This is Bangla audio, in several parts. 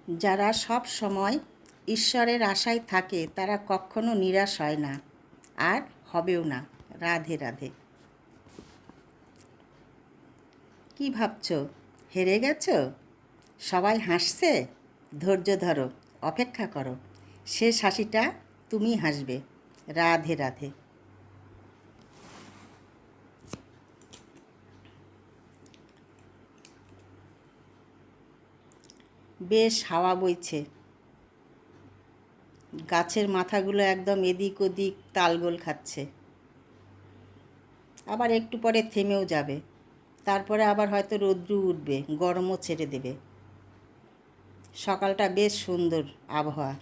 যারা সব সময় ঈশ্বরের আশায় থাকে তারা কখনো নিরাশ হয় না, আর হবেও না। রাধে রাধে। কি ভাবছো? হেরে গেছো? সবাই হাসছে? ধৈর্য ধরো, অপেক্ষা করো, শেষ হাসিটা তুমি হাসবে। রাধে রাধে। বেশ হাওয়া বইছে, গাছের মাথাগুলো একদম এদিক ওদিক তালগোল খাচ্ছে। আবার একটু পরে থেমেও যাবে, তারপরে আবার হয়তো রৌদ্র উঠবে, গরমও ছেড়ে দেবে। সকালটা বেশ সুন্দর আবহাওয়া,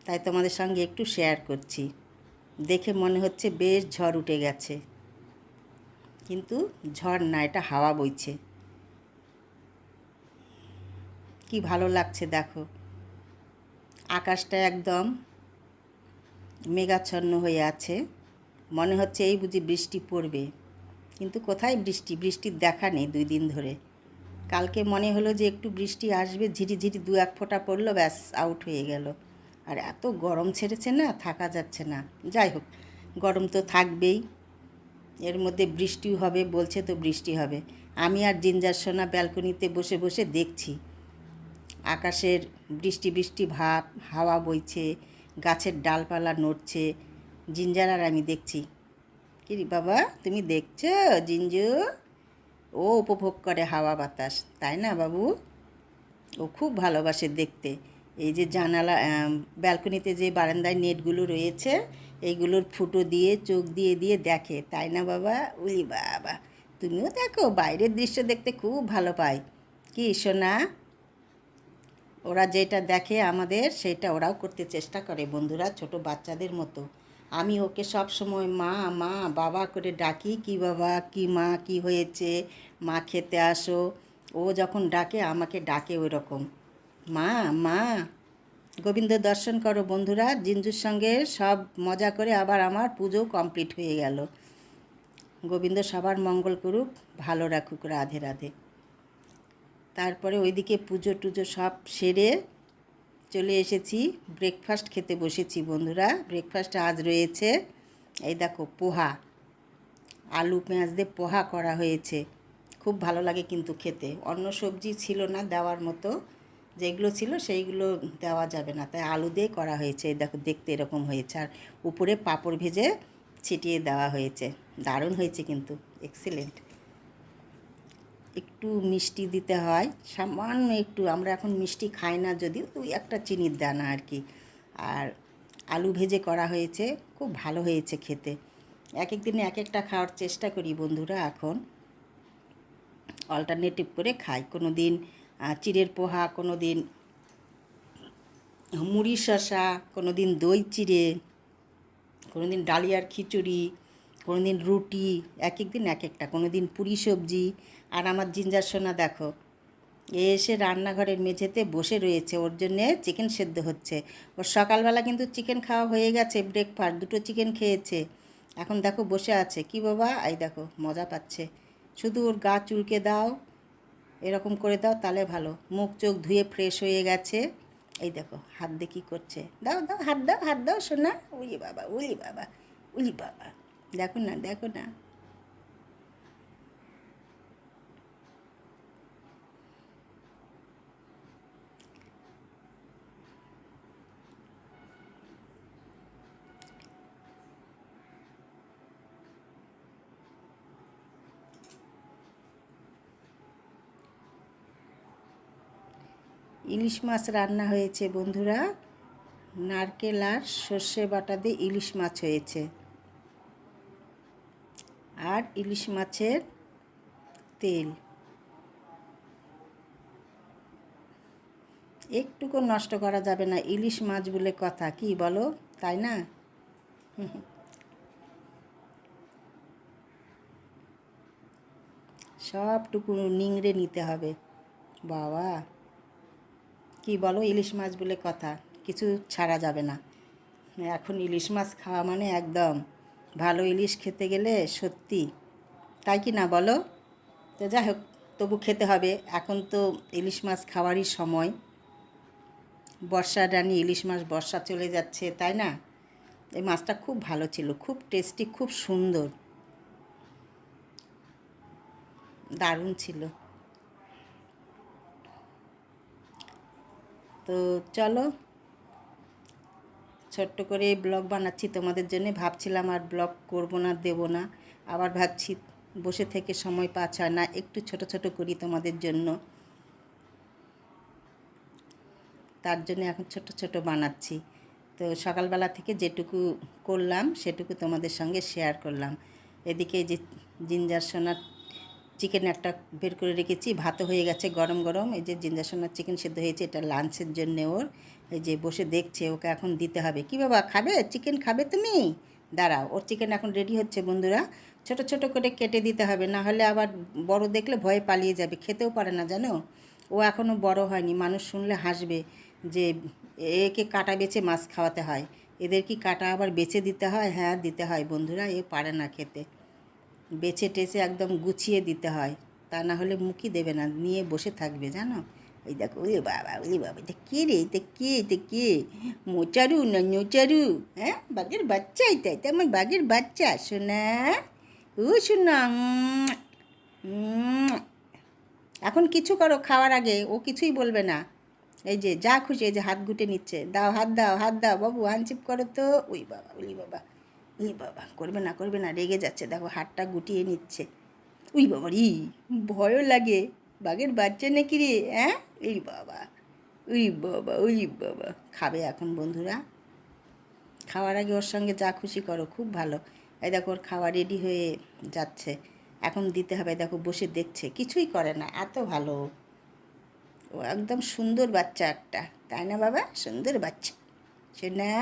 তাই তোমাদের সঙ্গে একটু শেয়ার করছি। দেখে মনে হচ্ছে বেশ ঝড় উঠে গেছে, কিন্তু ঝড় না, এটা হাওয়া বইছে। কি ভালো লাগছে দেখো, আকাশটা একদম মেঘাচ্ছন্ন হয়ে আছে। মনে হচ্ছে এই বুঝি বৃষ্টি পড়বে, কিন্তু কোথায় বৃষ্টি? বৃষ্টির দেখা নেই 2 দিন ধরে। কালকে মনে হলো যে একটু বৃষ্টি আসবে, ঝিরিঝিরি 2-1 ফোঁটা পড়লো, ব্যাস আউট হয়ে গেল। আর এত গরম ছেড়েছে না, থাকা যাচ্ছে না। যাই হোক, গরম তো থাকবেই, এর মধ্যে বৃষ্টিও হবে বলছে, তো বৃষ্টি হবে। আমি আর জিঞ্জার সোনা ব্যালকনিতে বসে বসে দেখছি আকাশের বৃষ্টি বৃষ্টি ভাব, হাওয়া বইছে, গাছের ডালপালা নড়ছে। জিঞ্জার আর আমি দেখছি। কি রে বাবা, তুমি দেখছো? জিঞ্জু ও উপভোগ করে হাওয়া বাতাস, তাই না বাবু? ও খুব ভালোবাসে দেখতে। এই যে জানালা, ব্যালকনিতে যে বারান্দায় নেটগুলো রয়েছে, এইগুলোর ফুটো দিয়ে চোখ দিয়ে দিয়ে দেখে, তাই না বাবা? উলি বাবা, তুমিও দেখো? বাইরের দৃশ্য দেখতে খুব ভালো পায় কি সোনা? ওরা যেটা দেখে আমাদের, সেটা ওরাও করতে চেষ্টা করে বন্ধুরা, ছোট বাচ্চাদের মতো। আমি ওকে সব সময় মা মা বাবা করে ডাকি। কি বাবা, কি মা, কি হয়েছে, মা খেতে আসো। ও যখন ডাকে আমাকে ডাকে ওই রকম, মা মা। গোবিন্দ দর্শন করো বন্ধুরা, জিঞ্জুর সঙ্গে সব মজা করে আবার আমার পুজো কমপ্লিট হয়ে গেল। গোবিন্দ সবার মঙ্গল করুক, ভালো রাখুক। রাধে রাধে। তারপরে ওইদিকে পুজো টুজো সব সেরে চলে এসেছি, ব্রেকফাস্ট খেতে বসেছি বন্ধুরা। ব্রেকফাস্ট আজ রয়েছে, এই দেখো, পোহা, আলু পেঁয়াজ দিয়ে পোহা করা হয়েছে। খুব ভালো লাগে কিন্তু খেতে। অন্য সবজি ছিল না দেওয়ার মতো, যেগুলো ছিল সেইগুলো দেওয়া যাবে না, তাই আলু দিয়ে করা হয়েছে। এই দেখো, দেখতে এরকম হয়েছে, আর উপরে পাঁপড় ভেজে ছিটিয়ে দেওয়া হয়েছে। দারুণ হয়েছে কিন্তু, এক্সিলেন্ট। একটু মিষ্টি দিতে হয়, সামান্য একটু। আমরা এখন মিষ্টি খাই না, যদিও 2-1টা চিনির দানা আর কি। আর আলু ভেজে করা হয়েছে, খুব ভালো হয়েছে খেতে। এক এক দিনে এক একটা খাওয়ার চেষ্টা করি বন্ধুরা। এখন অল্টারনেটিভ করে খাই, কোনো দিন চিড়ের পোহা, কোনো দিন মুড়ি শসা, কোনো দিন দই চিড়ে, কোনো দিন ডালিয়ার খিচুড়ি, কোনো দিন রুটি, এক এক দিন এক একটা, কোনো দিন পুরি সবজি। আর আমার জিঞ্জার সোনা দেখো, এসে রান্নাঘরের মেঝেতে বসে রয়েছে, ওর জন্যে চিকেন সেদ্ধ হচ্ছে। ওর সকালবেলা কিন্তু চিকেন খাওয়া হয়ে গেছে, ব্রেকফাস্ট 2টো চিকেন খেয়েছে। এখন দেখো বসে আছে। কি বাবা? এই দেখো, মজা পাচ্ছে। শুধু ওর গা চুলকে দাও, এরকম করে দাও, তাহলে ভালো। মুখ চোখ ধুয়ে ফ্রেশ হয়ে গেছে। এই দেখো হাত দিয়ে কী করছে, দাও দাও, হাত দাও, হাত দাও সোনা। উলি বাবা, উলি বাবা, উলি বাবা, দেখো না, দেখো না। ইলিশ মাছ রান্না হয়েছে বন্ধুরা, নারকেল আর সর্ষে বাটা দিয়ে ইলিশ মাছ হয়েছে। আর ইলিশ মাছের তেল একটুকু নষ্ট করা যাবে না, ইলিশ মাছ বলে কথা, কি বলো? তাই না? সবটুকু নিংড়ে নিতে হবে বাবা। কি বলো? ইলিশ মাছ বলে কথা, কিছু ছাড়া যাবে না। এখন ইলিশ মাছ খাওয়া মানে একদম, ভালো ইলিশ খেতে গেলে সত্যি, তাই কি না বলো? তো যাই হোক, তবু খেতে হবে। এখন তো ইলিশ মাছ খাওয়ারই সময়, বর্ষার রানী ইলিশ মাছ, বর্ষা চলে যাচ্ছে, তাই না? এই মাছটা খুব ভালো ছিল, খুব টেস্টি, খুব সুন্দর, দারুণ ছিল। তো চলো, ছোট্ট করে ব্লগ বানাচ্ছি তোমাদের জন্য। ভাবছিলাম আর ব্লগ করব না, দেব না, আবার ভাবছি বসে থেকে সময় পাওয়া হয় না, একটু ছোট ছোট করি তোমাদের জন্য। তার জন্য এখন ছোট ছোট বানাচ্ছি। তো সকালবেলা থেকে যেটুকু করলাম সেটুকু তোমাদের সঙ্গে শেয়ার করলাম। এদিকে যে জিঞ্জার সোনার চিকেন একটা বের করে রেখেছি, ভাতও হয়ে গেছে গরম গরম। এই যে জিঞ্জার সোনার চিকেন সেদ্ধ হয়েছে, এটা লাঞ্চের জন্য ওর। এই যে বসে দেখছে, ওকে এখন দিতে হবে। কি বাবা, খাবে চিকেন? খাবে তুমি? দাঁড়াও, ওর চিকেন এখন রেডি হচ্ছে বন্ধুরা। ছোট ছোট করে কেটে দিতে হবে, না হলে আবার বড় দেখলে ভয়ে পালিয়ে যাবে, খেতেও পারে না জানো। ও এখনও বড় হয়নি, মানুষ শুনলে হাসবে যে একে কাটা বেছে মাছ খাওয়াতে হয়, এদের কি কাটা আবার বেছে দিতে হয়? হ্যাঁ দিতে হয় বন্ধুরা, এ পারে না খেতে, বেছে টেছে একদম গুছিয়ে দিতে হয়, তা না হলে মুখই দেবে না, নিয়ে বসে থাকবে জানো। ওই দেখো, ওই বাবা, ওই বাবা, এটা কে রে? এটা কে? এটা কে? মোচারু না নোচারু? হ্যাঁ, বাঘের বাচ্চা এটা, এটা আমার বাঘের বাচ্চা। শোনা, ও শোনা, এখন কিছু করো খাওয়ার আগে, ও কিছুই বলবে না। এই যে যা খুশি, এই যে হাত গুটে নিচ্ছে, দাও হাত দাও, হাত দাও বাবু, আনচিপ করো তো। ওই বাবা, ওই বাবা, ওই বাবা, করবে না করবে না, রেগে যাচ্ছে, দেখো হাতটা গুটিয়ে নিচ্ছে। উই বাবা রি, ভয়ও লাগে, বাঘের বাচ্চা নাকি রে? হ্যাঁ, এই বাবা, ওই বাবা, ওই বাবা। খাবে এখন বন্ধুরা, খাওয়ার আগে ওর সঙ্গে যা খুশি করো, খুব ভালো। এই দেখো ওর খাওয়া রেডি হয়ে যাচ্ছে, এখন দিতে হবে। দেখো বসে দেখছে, কিছুই করে না, এত ভালো। ও একদম সুন্দর বাচ্চা একটা, তাই না বাবা? সুন্দর বাচ্চা। সে না,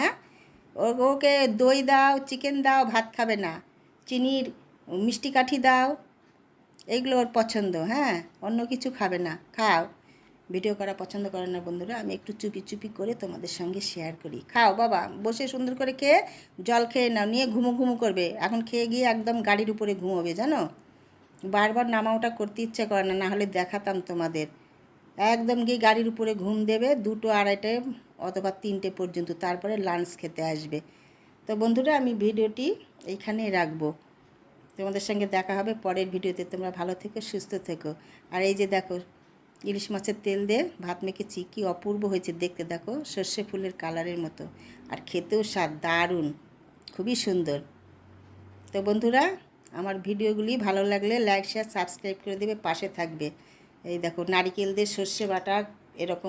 ওকে দই দাও, চিকেন দাও, ভাত খাবে না। চিনির মিষ্টি কাঠি দাও, এগুলো ওর পছন্দ। হ্যাঁ, অন্য কিছু খাবে না। খাও। ভিডিও করা পছন্দ করে না বন্ধুরা, আমি একটু চুপি চুপি করে তোমাদের সঙ্গে শেয়ার করি। খাও বাবা, বসে সুন্দর করে খেয়ে জল খেয়ে নাও, নিয়ে ঘুমো ঘুমো করবে। এখন খেয়ে গিয়ে একদম গাড়ির উপরে ঘুমোবে জানো। বারবার নামা ওটা করতে ইচ্ছে করে না, না হলে দেখাতাম তোমাদের। একদম গিয়ে গাড়ির উপরে ঘুম দেবে 2টো 2:30 অথবা 3টে পর্যন্ত, তারপরে লাঞ্চ খেতে আসবে। তো বন্ধুরা, আমি ভিডিওটি এইখানেই রাখবো, তোমাদের সঙ্গে দেখা হবে পরের ভিডিওতে। তোমরা ভালো থেকো, সুস্থ থেকো। আর এই যে দেখো, ইলিশ মাছের তেল দিয়ে ভাত মেখেছি, কি অপূর্ব হয়েছে দেখতে, দেখো সর্ষে ফুলের কালারের মতো, আর খেতেও স্বাদ দারুণ, খুবই সুন্দর। তো বন্ধুরা, আমার ভিডিওগুলি ভালো লাগলে লাইক শেয়ার সাবস্ক্রাইব করে দেবে, পাশে থাকবে। এই দেখো নারিকেল দিয়ে সর্ষে বাটা এরকম